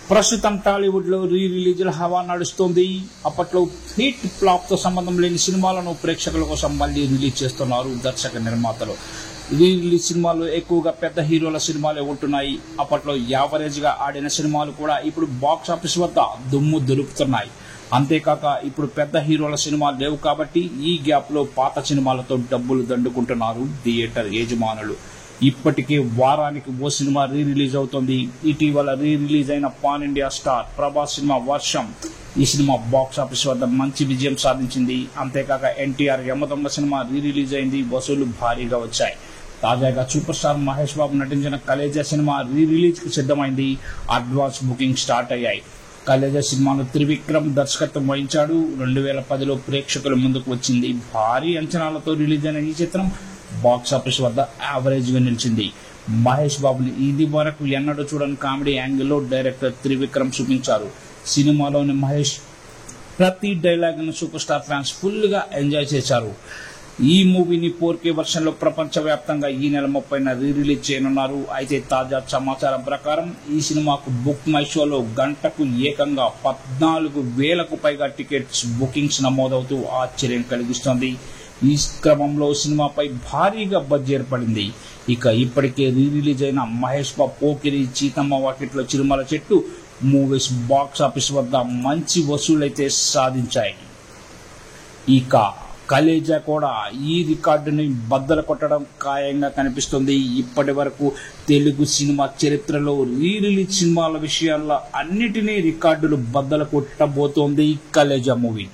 ప్రస్తుతం టాలీవుడ్ లో రీ రిలీజ్ల హవా నడుస్తోంది. అప్పట్లో హిట్ ఫ్లాప్ తో సంబంధం లేని సినిమాలను ప్రేక్షకుల కోసం మళ్లీ రిలీజ్ చేస్తున్నారు దర్శక నిర్మాతలు. రీ రిలీజ్ సినిమాలు ఎక్కువగా పెద్ద హీరోల సినిమాలే ఉంటున్నాయి. అప్పట్లో యావరేజ్ గా ఆడిన సినిమాలు కూడా ఇప్పుడు బాక్స్ ఆఫీస్ వద్ద దుమ్ము దులుపుతున్నాయి. అంతేకాక ఇప్పుడు పెద్ద హీరోల సినిమాలు లేవు కాబట్టి ఈ గ్యాప్ లో పాత సినిమాలతో డబ్బులు దండుకుంటున్నారు థియేటర్ యజమానులు. ఇప్పటికే వారానికి ఓ సినిమా రీ రిలీజ్ అవుతోంది. ఇటీవల రీ రిలీజ్ అయిన pan India star Prabhas cinema వర్షం ఈ సినిమా బాక్స్ ఆఫీస్ వద్ద మంచి విజయం సాధించింది. అంతేకాక NTR Yamadonga cinema re release అయింది. వసూళ్లు భారీగా వచ్చాయి. తాజాగా సూపర్ స్టార్ మహేష్ బాబు నటించిన కలేజా సినిమా రీ రిలీజ్ కి సిద్ధమైంది. అడ్వాన్స్ బుకింగ్ స్టార్ట్ అయ్యాయి. కలేజా సినిమాను త్రివిక్రమ్ దర్శకత్వం వహించాడు. 2010లో ప్రేక్షకుల ముందుకు వచ్చింది. భారీ అంచనాలతో రిలీజ్ అయిన ఈ చిత్రం బాక్స్ ఆఫీస్ వద్ద యావరేజ్ గా నిలిచింది. మహేష్ బాబుని ఇది వరకు ఎన్నడూ చూడని కామెడీ యాంగిల్లో డైరెక్టర్ త్రివిక్రమ్ చూపించారు. సినిమాలోని మహేష్ ప్రతి డైలాగ్ ను సూపర్ స్టార్ ఫ్యాన్స్ ఫుల్ గా ఎంజాయ్ చేశారు. ఈ మూవీని 4K వర్షన్ లో ప్రపంచ వ్యాప్తంగా ఈ నెల 30న రీ రిలీజ్ చేయనున్నారు. అయితే తాజా సమాచారం ప్రకారం ఈ సినిమాకు బుక్ మై షోలో గంటకు ఏకంగా 14,000కు పైగా టికెట్స్ బుకింగ్స్ నమోదవుతూ ఆశ్చర్యం కలిగిస్తోంది. ఈ క్రమంలో సినిమాపై భారీగా బజ్ ఏర్పడింది. ఇక ఇప్పటికే రీ రిలీజ్ అయిన మహేష్ బాబు పోకిరి, చీతమ్మ వాకిట్లో చిరుమల చెట్టు మూవీస్ బాక్స్ ఆఫీస్ వద్ద మంచి వసూలైతే సాధించాయి. ఇక కలేజా కూడా ఈ రికార్డుని బద్దలు కొట్టడం ఖాయంగా కనిపిస్తుంది. ఇప్పటి వరకు తెలుగు సినిమా చరిత్రలో రీ రిలీజ్ సినిమాల విషయాల్లో అన్నిటినీ రికార్డులు బద్దలు కొట్టబోతోంది కలేజా మూవీ.